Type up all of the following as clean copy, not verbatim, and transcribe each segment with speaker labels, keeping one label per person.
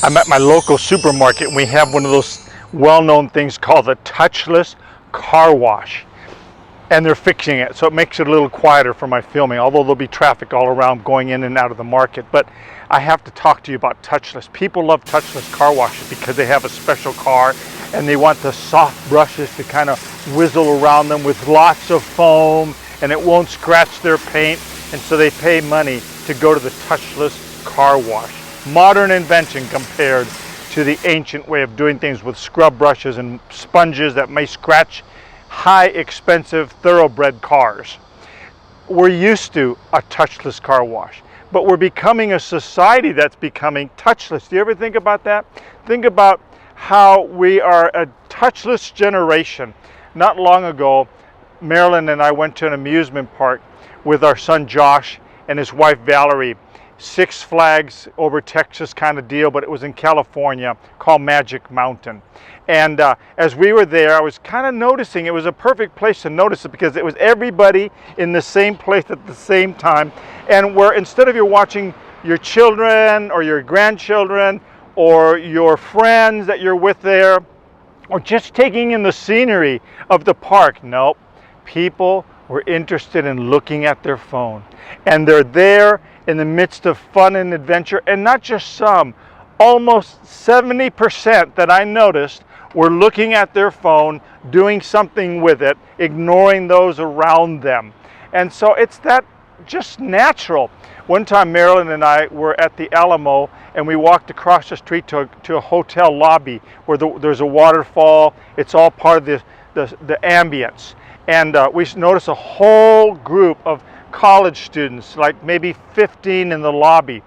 Speaker 1: I'm at my local supermarket and we have one of those well-known things called the touchless car wash. And they're fixing it, so it makes it a little quieter for my filming, although there'll be traffic all around going in and out of the market. But I have to talk to you about touchless. People love touchless car washes because they have a special car and they want the soft brushes to kind of whizzle around them with lots of foam, and it won't scratch their paint, and so they pay money to go to the touchless car wash. Modern invention compared to the ancient way of doing things with scrub brushes and sponges that may scratch high expensive thoroughbred cars. We're used to a touchless car wash, but we're becoming a society that's becoming touchless. Do you ever think about that? Think about how we are a touchless generation. Not long ago, Marilyn and I went to an amusement park with our son Josh and his wife Valerie. Six Flags over Texas kind of deal, but it was in California, called Magic Mountain. And as we were there, I was kind of noticing, it was a perfect place to notice it because it was everybody in the same place at the same time. And where instead of you're watching your children or your grandchildren or your friends that you're with there, or just taking in the scenery of the park, nope, people were interested in looking at their phone. And they're there in the midst of fun and adventure, and not just some, almost 70% that I noticed were looking at their phone, doing something with it, ignoring those around them. And so it's that just natural. One time Marilyn and I were at the Alamo and we walked across the street to a hotel lobby where there's a waterfall. It's all part of the ambience. And we noticed a whole group of college students, like maybe 15 in the lobby,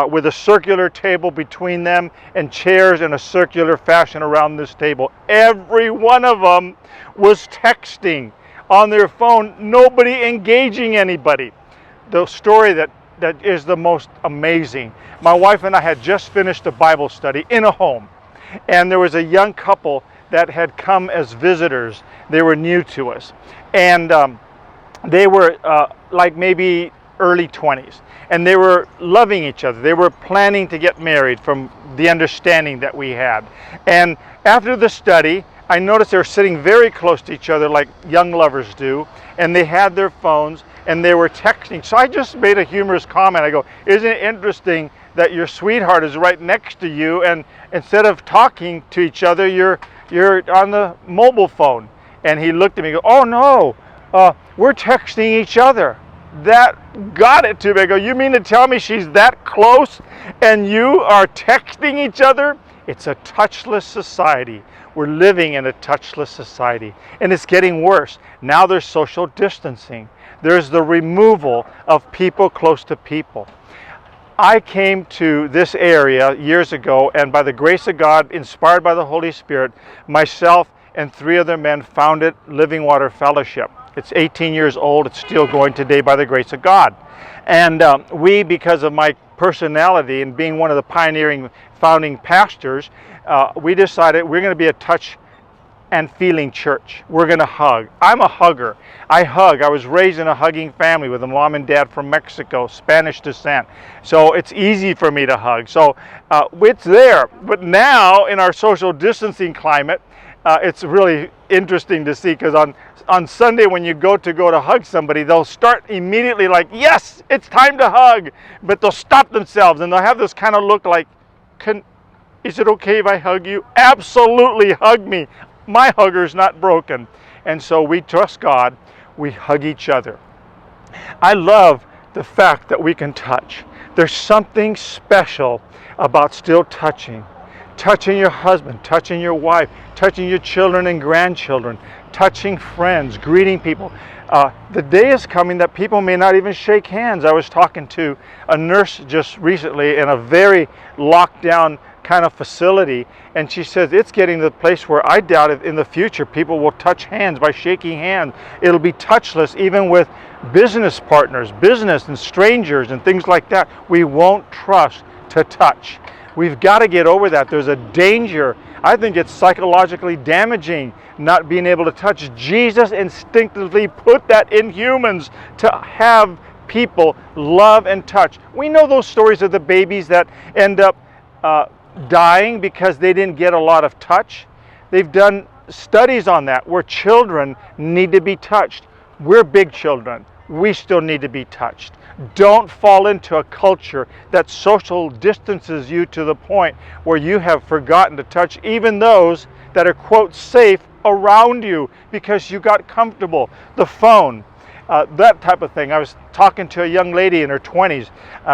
Speaker 1: with a circular table between them and chairs in a circular fashion around this table. Every one of them was texting on their phone, nobody engaging anybody. The story that is the most amazing. My wife and I had just finished a Bible study in a home, and there was a young couple that had come as visitors. They were new to us, and they were like maybe early 20s, and they were loving each other. They were planning to get married from the understanding that we had. And after the study, I noticed they were sitting very close to each other like young lovers do, and they had their phones and they were texting. So I just made a humorous comment. I go, isn't it interesting that your sweetheart is right next to you, and instead of talking to each other, you're on the mobile phone? And he looked at me and go, oh no, we're texting each other. That got it to me. I go, you mean to tell me she's that close and you are texting each other? It's a touchless society. We're living in a touchless society, and it's getting worse. Now there's social distancing. There's the removal of people close to people. I came to this area years ago, and by the grace of God, inspired by the Holy Spirit, myself and 3 other men founded Living Water Fellowship. It's 18 years old. It's still going today by the grace of God. And we, because of my personality and being one of the pioneering founding pastors, we decided we're going to be a touch and feeling church. We're going to hug. I'm a hugger. I hug. I was raised in a hugging family with a mom and dad from Mexico, Spanish descent. So it's easy for me to hug. So it's there. But now in our social distancing climate, it's really interesting to see, because on Sunday when you go to hug somebody, they'll start immediately like, yes, it's time to hug, but they'll stop themselves and they'll have this kind of look like, is it okay if I hug you? Absolutely, hug me. My hugger's not broken. And so we trust God, we hug each other. I love the fact that we can touch. There's something special about still touching. Touching your husband, touching your wife, touching your children and grandchildren, touching friends, greeting people. The day is coming that people may not even shake hands. I was talking to a nurse just recently in a very locked down kind of facility, and she says it's getting to the place where I doubt if in the future people will touch hands by shaking hands. It'll be touchless even with business partners, business and strangers and things like that. We won't trust to touch. We've got to get over that. There's a danger. I think it's psychologically damaging not being able to touch. Jesus instinctively put that in humans to have people love and touch. We know those stories of the babies that end up dying because they didn't get a lot of touch. They've done studies on that where children need to be touched. We're big children. We still need to be touched. Don't fall into a culture that social distances you to the point where you have forgotten to touch even those that are, quote, safe around you because you got comfortable. The phone, that type of thing. I was talking to a young lady in her 20s.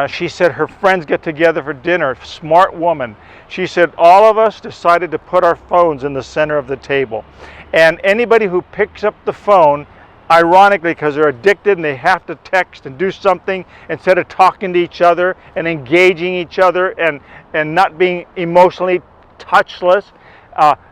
Speaker 1: She said her friends get together for dinner, smart woman. She said all of us decided to put our phones in the center of the table. And anybody who picks up the phone, ironically, because they're addicted and they have to text and do something instead of talking to each other and engaging each other and not being emotionally touchless,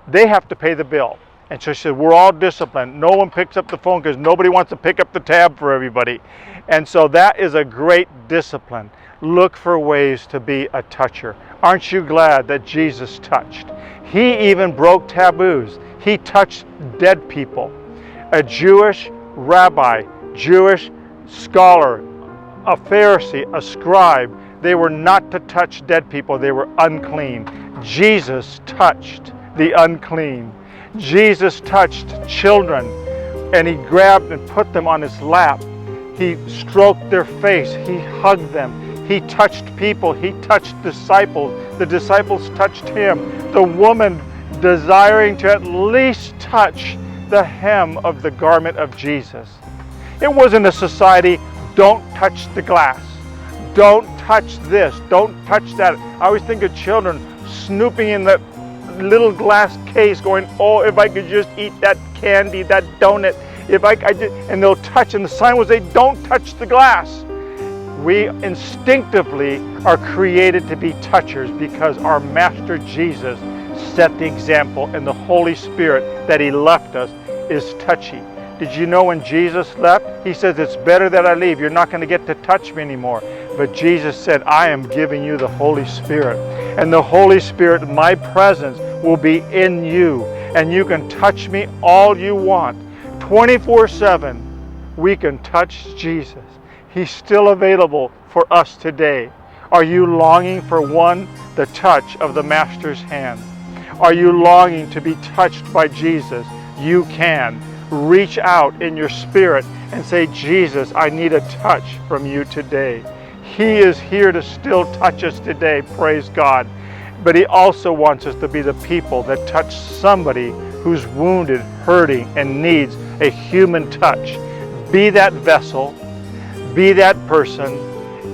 Speaker 1: they have to pay the bill. And so she said, we're all disciplined. No one picks up the phone because nobody wants to pick up the tab for everybody. And so that is a great discipline. Look for ways to be a toucher. Aren't you glad that Jesus touched? He even broke taboos. He touched dead people. A Jewish rabbi, Jewish scholar, a Pharisee, a scribe, they were not to touch dead people. They were unclean. Jesus touched the unclean. Jesus touched children, and he grabbed and put them on his lap. He stroked their face. He hugged them. He touched people. He touched disciples. The disciples touched him. The woman desiring to at least touch the hem of the garment of Jesus. It wasn't a society, don't touch the glass. Don't touch this. Don't touch that. I always think of children snooping in that little glass case going, oh, if I could just eat that candy, that donut, if I just, and they'll touch, and the sign will say, don't touch the glass. We instinctively are created to be touchers because our Master Jesus set the example, and the Holy Spirit that he left us is touchy. Did you know when Jesus left, he says, it's better that I leave. You're not going to get to touch me anymore. But Jesus said, I am giving you the Holy Spirit. And the Holy Spirit, my presence, will be in you. And you can touch me all you want. 24/7, we can touch Jesus. He's still available for us today. Are you longing for the touch of the Master's hand? Are you longing to be touched by Jesus? You can. Reach out in your spirit and say, Jesus, I need a touch from you today. He is here to still touch us today, praise God. But he also wants us to be the people that touch somebody who's wounded, hurting, and needs a human touch. Be that vessel, be that person,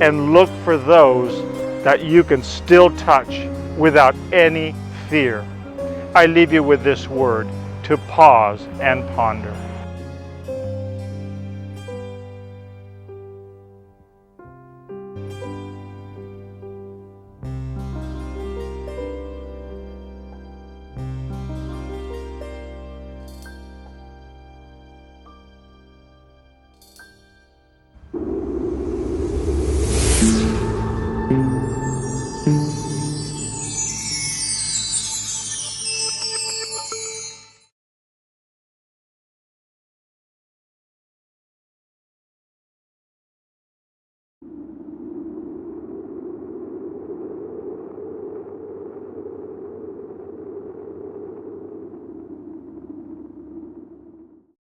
Speaker 1: and look for those that you can still touch without any fear. I leave you with this word, to pause and ponder.